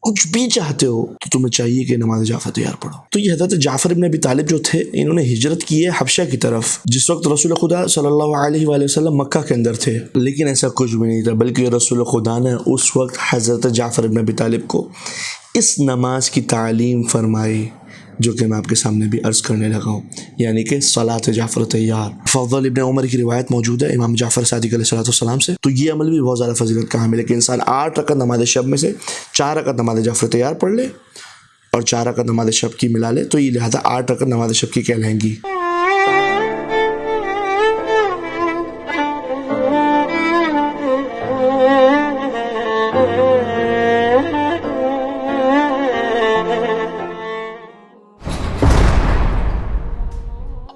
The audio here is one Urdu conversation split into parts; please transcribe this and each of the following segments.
کچھ بھی چاہتے ہو تو تمہیں چاہیے کہ نماز جعفر تیار پڑھو۔ تو یہ حضرت جعفر ابن ابی طالب جو تھے، انہوں نے ہجرت کی ہے حبشہ کی طرف، جس وقت رسول خدا صلی اللہ علیہ وآلہ وسلم مکہ کے اندر تھے، لیکن ایسا کچھ بھی نہیں تھا، بلکہ رسول خدا نے اس وقت حضرت جعفر ابن ابی طالب کو اس نماز کی تعلیم فرمائی جو کہ میں آپ کے سامنے بھی عرض کرنے لگا ہوں، یعنی کہ صلاۃ جعفر تیار۔ فضل ابن عمر کی روایت موجود ہے امام جعفر صادق علیہ السلام سے، تو یہ عمل بھی بہت زیادہ فضیلت کا حامل ہے کہ انسان 8 رکعت نماز شب میں سے 4 رکعت نماز جعفر تیار پڑھ لے اور 4 رکعت نماز شب کی ملا لے، تو یہ لہذا 8 رکعت نماز شب کی کہلائیں گی۔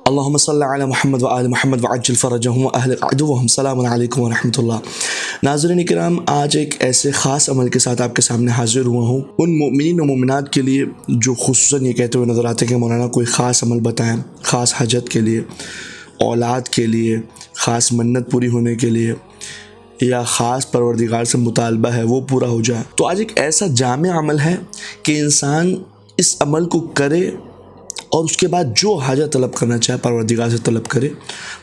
اللہم صلی علی محمد وآل محمد وعجل فرجہم واہلک عدوہم۔ السلام علیکم ورحمۃ اللہ۔ ناظرین کرام، آج ایک ایسے خاص عمل کے ساتھ آپ کے سامنے حاضر ہوا ہوں، ان مومنین و مومنات کے لیے جو خصوصاً یہ کہتے ہوئے نظر آتے ہیں کہ مولانا کوئی خاص عمل بتائیں، خاص حاجت کے لیے، اولاد کے لیے، خاص منت پوری ہونے کے لیے، یا خاص پروردگار سے مطالبہ ہے وہ پورا ہو جائے۔ تو آج ایک ایسا جامع عمل ہے کہ انسان اس عمل کو کرے اور اس کے بعد جو حاجت طلب کرنا چاہے پروردگار سے طلب کرے،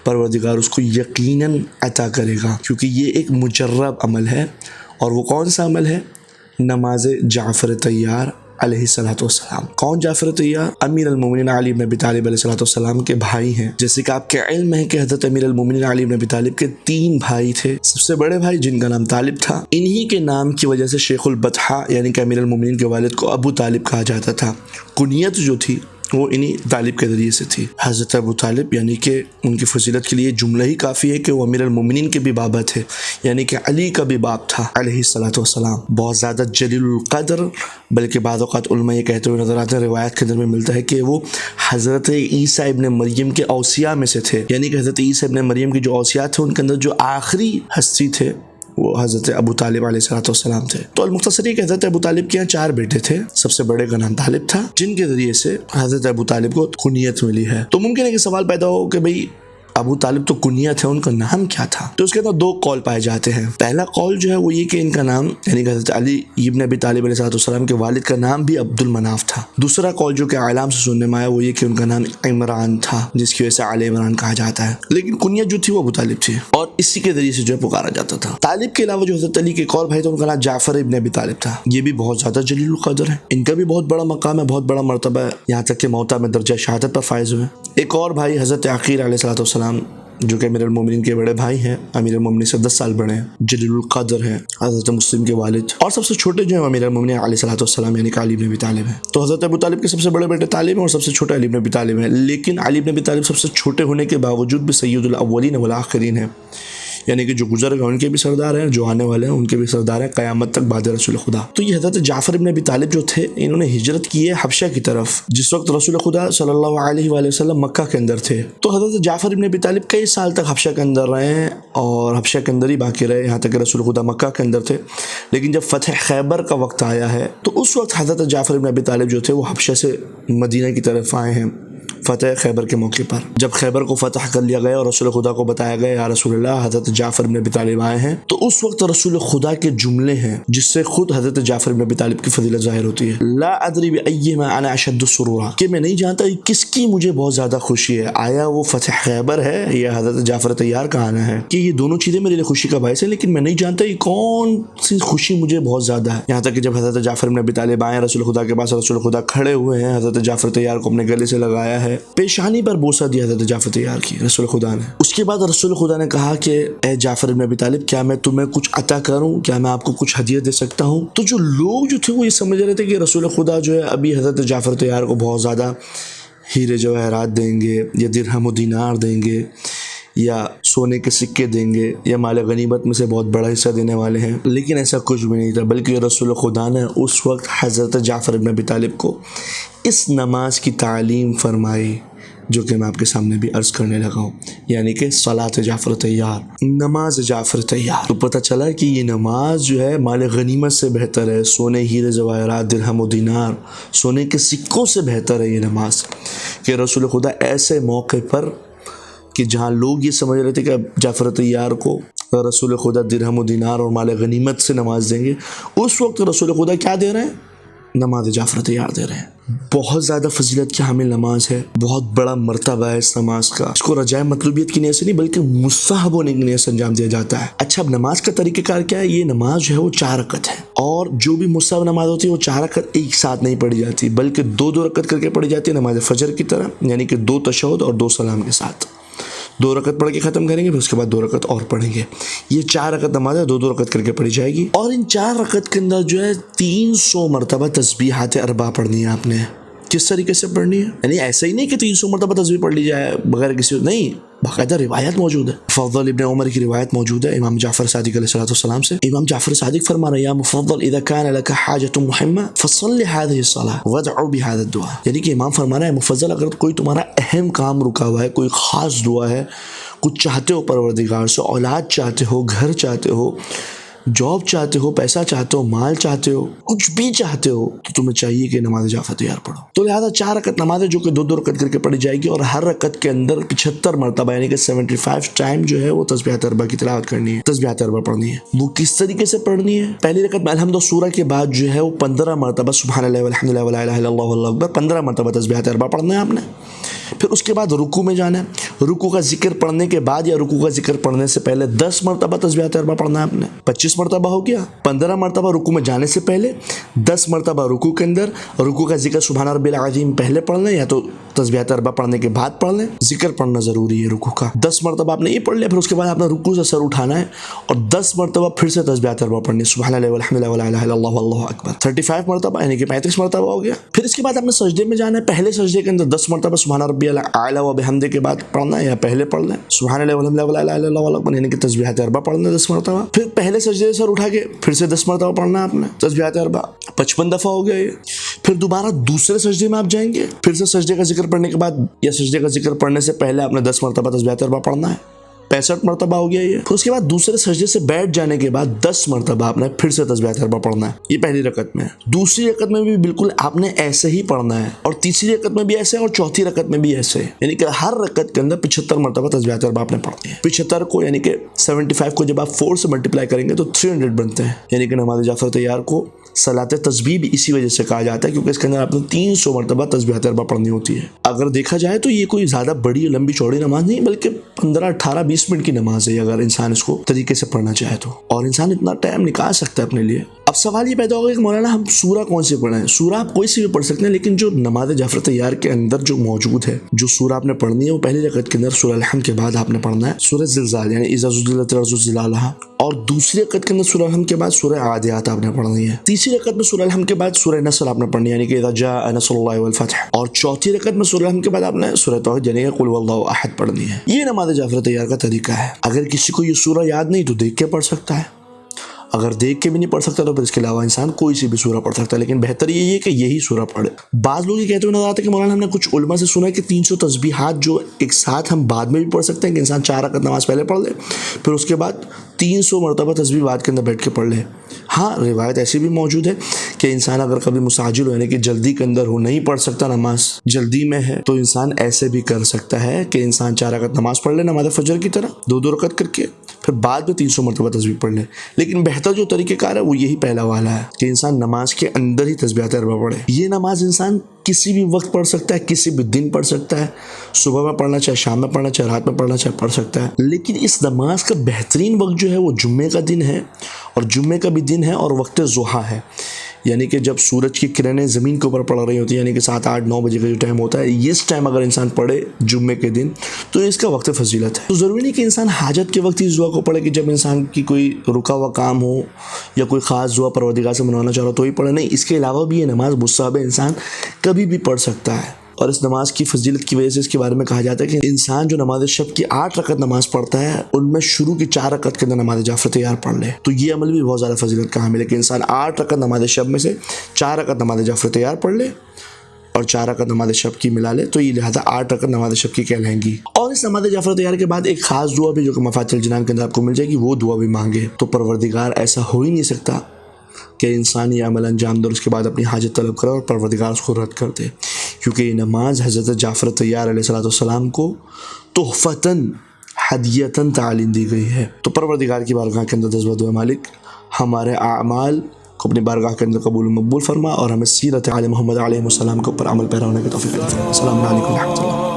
پروردگار اس کو یقیناً عطا کرے گا، کیونکہ یہ ایک مجرب عمل ہے۔ اور وہ کون سا عمل ہے؟ نماز جعفر تیار علیہ السلام۔ کون جعفر تیار؟ امیر المومنین علی بن ابی طالب علیہ السلام کے بھائی ہیں۔ جیسے کہ آپ کے علم ہے کہ حضرت امیر المومنین علی بن ابی طالب کے 3 بھائی تھے۔ سب سے بڑے بھائی جن کا نام طالب تھا، انہی کے نام کی وجہ سے شیخ البطحاء یعنی کہ امیر المومنین کے والد کو ابو طالب کہا جاتا تھا۔ کنیت جو تھی وہ انہی طالب کے ذریعے سے تھی، حضرت ابو طالب، یعنی کہ ان کی فضیلت کے لیے جملہ ہی کافی ہے کہ وہ امیر المومنین کے بھی بابا تھے، یعنی کہ علی کا بھی باپ تھا علیہ السلام۔ بہت زیادہ جلیل القدر، بلکہ بعض اوقات علماء یہ کہتے ہوئے نظر آتے ہیں، روایت کے اندر میں ملتا ہے کہ وہ حضرت عیسیٰ ابن مریم کے اوصیاء میں سے تھے، یعنی کہ حضرت عیسیٰ ابن مریم کے جو اوصیاء تھے ان کے اندر جو آخری ہستی تھے وہ حضرت ابو طالب علیہ السلام تھے۔ تو المختصر یہ کہ حضرت ابو طالب کے یہاں 4 بیٹے تھے، سب سے بڑے کا نام طالب تھا، جن کے ذریعے سے حضرت ابو طالب کو کنیت ملی ہے۔ تو ممکن ہے کہ سوال پیدا ہو کہ بھئی ابو طالب تو کنیت ہے، ان کا نام کیا تھا؟ تو اس کے اندر 2 قول پائے جاتے ہیں۔ پہلا قول جو ہے وہ یہ کہ ان کا نام یعنی کہ حضرت علی ابن ابی طالب علیہ السلام کے والد کا نام بھی عبد المناف تھا۔ دوسرا قول جو کہ اعلام سے سننے میں آیا وہ یہ کہ ان کا نام عمران تھا، جس کی وجہ سے آل عمران کہا جاتا ہے، لیکن کنیت جو تھی وہ ابو طالب تھی اور اسی کے ذریعے سے جو ہے پکارا جاتا تھا۔ طالب کے علاوہ جو حضرت علی کے ایک اور بھائی تھے ان کا نام جعفر ابن ابی طالب تھا، یہ بھی بہت زیادہ جلیل القدر ہے، ان کا بھی بہت بڑا مقام ہے، بہت بڑا مرتبہ ہے، یہاں تک کہ موتا میں درجہ شہادت پر فائز ہوئے۔ ایک اور بھائی حضرت عقیل علیہ السلام جو کہ امیر المومنین کے بڑے بھائی ہیں، امیر المومنین سے 10 سال بڑے ہیں، جلیل القدر ہیں، حضرت مسلم کے والد، اور سب سے چھوٹے جو ہیں امیر المومنین علیہ السلام یعنی کہ علی بن ابی طالب ہیں۔ تو حضرت ابو طالب کے سب سے بڑے بیٹے طالب ہیں اور سب سے چھوٹے علی بن ابی طالب ہیں، لیکن علی بن ابی طالب سب سے چھوٹے ہونے کے باوجود بھی سید الاولین والآخرین ہیں، یعنی کہ جو گزر گئے ان کے بھی سردار ہیں، جو آنے والے ہیں ان کے بھی سردار ہیں قیامت تک بعد رسول خدا۔ تو یہ حضرت جعفر ابن ابی طالب جو تھے، انہوں نے ہجرت کی ہے حبشہ کی طرف، جس وقت رسول خدا صلی اللہ علیہ وآلہ وسلم مکہ کے اندر تھے۔ تو حضرت جعفر ابن ابی طالب کئی سال تک حبشہ کے اندر رہے ہیں اور حبشہ کے اندر ہی باقی رہے، یہاں تک کہ رسول خدا مکہ کے اندر تھے، لیکن جب فتح خیبر کا وقت آیا ہے تو اس وقت حضرت جعفر ابن ابی طالب جو تھے وہ حبشہ سے مدینہ کی طرف آئے ہیں فتح خیبر کے موقع پر۔ جب خیبر کو فتح کر لیا گیا اور رسول خدا کو بتایا گیا یا رسول اللہ حضرت جعفر بن ابی طالب آئے ہیں، تو اس وقت رسول خدا کے جملے ہیں جس سے خود حضرت جعفر بن ابی طالب کی فضیلت ظاہر ہوتی ہے۔ لا ادری بأیہما انا اشد سرورا، کہ میں نہیں جانتا کس کی مجھے بہت زیادہ خوشی ہے، آیا وہ فتح خیبر ہے یا حضرت جعفر تیار کا آنا ہے، کہ یہ دونوں چیزیں میرے لیے خوشی کا باعث ہے، لیکن میں نہیں جانتا یہ کون سی خوشی مجھے بہت زیادہ ہے۔ یہاں تک کہ جب حضرت جعفر بن ابی طالب آئے رسول خدا کے پاس، رسول خدا کھڑے ہوئے ہیں، حضرت جعفر تیار کو اپنے گلے سے لگایا ہے، پیشانی پر بوسہ دیا حضرت جعفر تیار کی رسول خدا نے۔ اس کے بعد رسول خدا نے کہا کہ اے جعفر بن ابی طالب، کیا میں تمہیں کچھ عطا کروں، کیا میں آپ کو کچھ ہدیہ دے سکتا ہوں؟ تو جو لوگ جو تھے وہ یہ سمجھ رہے تھے کہ رسول خدا جو ہے ابھی حضرت جعفر تیار کو بہت زیادہ ہیرے جواہرات دیں گے یا درہم و دینار دیں گے یا سونے کے سکے دیں گے یا مال غنیمت میں سے بہت بڑا حصہ دینے والے ہیں، لیکن ایسا کچھ بھی نہیں تھا، بلکہ رسول خدا نے اس وقت حضرت جعفر بن ابی طالب کو اس نماز کی تعلیم فرمائی جو کہ میں آپ کے سامنے بھی عرض کرنے لگا ہوں، یعنی کہ صلاۃ جعفر تیار، نماز جعفر تیار۔ تو پتہ چلا کہ یہ نماز جو ہے مال غنیمت سے بہتر ہے، سونے ہیرے جواہرات درہم و دینار سونے کے سکوں سے بہتر ہے یہ نماز، کہ رسول خدا ایسے موقع پر کہ جہاں لوگ یہ سمجھ رہے تھے کہ اب جعفر تیار کو رسول خدا درہم و دینار اور مال غنیمت سے نواز دیں گے، اس وقت رسول خدا کیا دے رہے ہیں؟ نماز جعفر تیار دے رہے ہیں. بہت زیادہ فضیلت کی حامل نماز ہے, بہت بڑا مرتبہ ہے اس نماز کا. اس کو رجائے مطلوبیت کی نیت سے نہیں بلکہ مستحب ہونے کی نیت سے انجام دیا جاتا ہے. اچھا, اب نماز کا طریقہ کار کیا ہے؟ یہ نماز جو ہے وہ 4 رکعت ہے, اور جو بھی مستحب نماز ہوتی ہے وہ 4 رکعت ایک ساتھ نہیں پڑھی جاتی بلکہ 2 رکعت کر کے پڑھی جاتی ہے نماز فجر کی طرح, یعنی کہ 2 تشہد اور 2 سلام کے ساتھ 2 رکعت پڑھ کے ختم کریں گے, پھر اس کے بعد 2 رکعت اور پڑھیں گے. یہ 4 رکعت نماز ہے, 2 رکعت کر کے پڑھی جائے گی. اور ان 4 رکعت کے اندر جو ہے 300 مرتبہ تسبیحات اربع پڑھنی ہے آپ نے. کس طریقے سے پڑھنی ہے؟ یعنی ایسا ہی نہیں کہ 300 مرتبہ تسبیح پڑھ لی جائے بغیر کسی, نہیں, باقاعدہ روایت موجود ہے. مفضل ابن عمر کی روایت موجود ہے امام جعفر صادق علیہ السلام سے. امام جعفر صادق فرما رہے ہیں, یا مفضل اذا كان لك حاجة مهمة فصل هذه الصلاة وادعو بهذا الدعاء. یعنی کہ امام فرما رہے ہیں, مفضل اگر کوئی تمہارا اہم کام رکا ہوا ہے, کوئی خاص دعا ہے, کچھ چاہتے ہو پروردگار سے, اولاد چاہتے ہو, گھر چاہتے ہو, جاب چاہتے ہو, پیسہ چاہتے ہو, مال چاہتے ہو, کچھ بھی چاہتے ہو, تو تمہیں چاہیے کہ نماز جعفر تیار پڑھو. تو لہٰذا 4 رکعت نماز ہے جو کہ 2 رکعت کر کے پڑھی جائے گی, اور ہر رکعت کے اندر 75 مرتبہ یعنی کہ 75 ٹائم جو ہے وہ تسبیحات اربع کی تلاوت کرنی ہے, تسبیحات اربع پڑھنی ہے. وہ کس طریقے سے پڑھنی ہے؟ پہلی رکعت میں الحمد سورہ کے بعد جو ہے وہ 15 مرتبہ سبحان اللہ والحمد للہ ولا الہ الا اللہ واللہ اکبر 15 مرتبہ تسبیحات اربع پڑھنا ہے آپ نے. پھر اس کے بعد رکوع میں جانا ہے. رکوع کا ذکر پڑھنے کے بعد یا رکوع کا ذکر پڑھنے سے پہلے 10 مرتبہ تسبیحات اربع پڑھنا ہے آپ نے. 25 مرتبہ ہو گیا. 15 مرتبہ رکوع میں جانے سے پہلے, 10 مرتبہ رکوع کے اندر. رکوع کا ذکر سبحان ربی العظیم پہلے پڑھ لیں یا تو تسبیحات اربع پڑھنے کے بعد پڑھ لیں. ذکر پڑھنا ضروری ہے رکوع کا. 10 مرتبہ آپ نے یہ پڑھ لیا, پھر اس کے بعد آپ نے رکوع سے سر اٹھانا ہے اور 10 مرتبہ پھر سے تسبیحات اربع پڑھنی ہے, سبحان اللہ والحمد للہ ولا الہ الا اللہ واللہ اکبر 35 مرتبہ یعنی کہ 35 مرتبہ ہو گیا. پھر اس کے بعد آپ نے سجدے میں جانا ہے. پہلے سجدے کے اندر 10 مرتبہ سبحان ربی الاعلی و بحمدہ کے بعد پڑھنا ہے یا پہلے پڑھ لیں سبحان اللہ والحمد للہ ولا الہ الا اللہ واللہ اکبر یعنی کہ تسبیحات اربع پڑھنا ہے 10 مرتبہ. پھر پہلے سجدے سے سر اٹھا کے پھر سے 10 مرتبہ پڑھنا ہے آپ نے تسبیحات اربع. 55 دفعہ ہو گیا یہ. پھر دوبارہ دوسرے سجدے میں آپ جائیں گے, پھر سے سجدے کا ذکر پڑھنے کے بعد یا سجدے کا ذکر پڑھنے سے پہلے آپ نے 10 مرتبہ تسبیحات اربع پڑھنا ہے. 65 مرتبہ ہو گیا یہ. پھر اس کے بعد دوسرے سجدے سے بیٹھ جانے کے بعد 10 مرتبہ آپ نے پھر سے تسبیحات اربع پڑھنا ہے. یہ پہلی رکعت میں. دوسری رکعت میں بھی بالکل آپ نے ایسے ہی پڑھنا ہے, اور تیسری رکعت میں بھی ایسے, اور چوتھی رکعت میں بھی ایسے, یعنی کہ ہر رکعت کے اندر 75 مرتبہ تسبیحات اربع آپ نے پڑھنی ہے. 75 کو یعنی کہ 75 کو جب آپ 4 سے ملٹیپلائی کریں گے تو 300 بنتے ہیں, یعنی کہ نماز جعفر تیار کو صلاۃ تسبیح بھی اسی وجہ سے کہا جاتا ہے کیونکہ اس کے اندر آپ نے 300 مرتبہ تسبیحات اربع پڑھنی ہوتی ہے. اگر دیکھا جائے تو یہ کوئی زیادہ بڑی لمبی چوڑی نماز نہیں بلکہ 15 18 20 منٹ کی نماز ہے اگر انسان اس کو طریقے سے پڑھنا چاہے تو, اور انسان اتنا ٹائم نکال سکتا ہے اپنے لیے. اب سوال یہ پیدا ہوگا کہ مولانا ہم سورہ کون سی پڑھیں؟ سورہ آپ کوئی سی بھی پڑھ سکتے ہیں, لیکن جو نماز جعفر تیار کے اندر جو موجود ہے, جو سورہ آپ نے پڑھنی ہے وہ پہلی رکعت کے اندر سورہ الحمد کے بعد آپ نے پڑھنا ہے سورہ زلزال یعنی اذا زلزلت الارض زلزالها, اور دوسری رکعت کے اندر سورہ الحمد کے بعد سورہ عادیات آپ نے پڑھنی ہے. تیسری رکعت میں سورہ الحمد کے بعد سورہ نصر آپ نے پڑھنی ہے یعنی کہ اذا جاء نصر اللہ والفتح, اور چوتھی رکعت میں سورہ الحمد کے بعد آپ نے سورہ توحید یعنی کہ قل واللہ احد پڑھنی ہے. یہ نماز جعفر تیار کا طریقہ ہے. اگر کسی کو یہ سورہ یاد نہیں تو دیکھ کے پڑھ سکتا ہے, اگر دیکھ کے بھی نہیں پڑھ سکتا تو پھر اس کے علاوہ انسان کوئی سی بھی سورہ پڑھ سکتا ہے, لیکن بہتر یہی ہے کہ یہی سورہ پڑھے. بعض لوگ یہ کہتے ہوئے نظر آتے ہیں کہ مولانا ہم نے کچھ علماء سے سنا ہے کہ 300 تسبیحات جو ایک ساتھ ہم بعد میں بھی پڑھ سکتے ہیں, کہ انسان 4 رکعت نماز پہلے پڑھ لے پھر اس کے بعد 300 مرتبہ تسبیح بعد کے اندر بیٹھ کے پڑھ لے. ہاں, روایت ایسی بھی موجود ہے کہ انسان اگر کبھی مستعجل ہو یعنی کہ جلدی کے اندر ہو, نہیں پڑھ سکتا نماز, جلدی میں ہے, تو انسان ایسے بھی کر سکتا ہے کہ انسان 4 رکعت نماز پڑھ لے نماز فجر کی طرح 2 رکعت کر کے, پھر بعد میں 300 مرتبہ تسبیح پڑھ لے. لیکن بہتر جو طریقہ کار ہے وہ یہی پہلا والا ہے کہ انسان نماز کے اندر ہی تسبیحات اربع پڑھے. یہ نماز انسان کسی بھی وقت پڑھ سکتا ہے, کسی بھی دن پڑھ سکتا ہے, صبح میں پڑھنا چاہے, شام میں پڑھنا چاہے, رات میں پڑھنا چاہے, پڑھ سکتا ہے. لیکن اس نماز کا بہترین وقت جو ہے وہ جمعے کا دن ہے, اور جمعے کا بھی دن ہے اور وقت ضحیٰ ہے, یعنی کہ جب سورج کی کرنیں زمین کے اوپر پڑ رہی ہوتی ہیں, یعنی کہ 7 8 9 بجے کا جو ٹائم ہوتا ہے, اس ٹائم اگر انسان پڑھے جمعے کے دن تو اس کا وقت فضیلت ہے. تو ضروری نہیں کہ انسان حاجت کے وقت اس دعا کو پڑھے کہ جب انسان کی کوئی رکا ہوا کام ہو یا کوئی خاص دعا پروردگار سے منوانا چاہ رہا تو ہی پڑھے, نہیں. اس کے علاوہ بھی یہ نماز مستحب ہے, انسان کبھی بھی پڑھ سکتا ہے. اور اس نماز کی فضیلت کی وجہ سے اس کے بارے میں کہا جاتا ہے کہ انسان جو نماز شب کی 8 رکعت نماز پڑھتا ہے ان میں شروع کی 4 رکعت کے اندر نماز جعفر تیار پڑھ لے, تو یہ عمل بھی بہت زیادہ فضیلت کا حامل ہے کہ انسان 8 رکعت نماز شب میں سے 4 رکعت نماز جعفر تیار پڑھ لے اور 4 رکعت نماز شب کی ملا لے, تو یہ لہٰذا 8 رکعت نماز شب کی کہلائیں گی. اور اس نماز جعفر تیار کے بعد ایک خاص دعا بھی جو کہ مفاتیح الجنان کے اندر آپ کو مل جائے گی, وہ دعا بھی مانگے. تو پروردگار ایسا ہو ہی نہیں سکتا کہ انسان یہ عمل انجام دے اور اس کے بعد اپنی حاجت طلب کرے اور پروردگار اس کو رد کر دے, کیونکہ یہ نماز حضرت جعفر تیار علیہ السلام کو تحفتاً ہدیتاً تعلیم دی گئی ہے. تو پروردگار کی بارگاہ کے اندر دعا مالک ہمارے اعمال کو اپنی بارگاہ کے اندر قبول و مقبول فرما اور ہمیں سیرت آل محمد علیہ السلام کے اوپر عمل پیرا ہونے کی توفیق عطا فرما۔ السلام علیکم و رحمۃ اللہ۔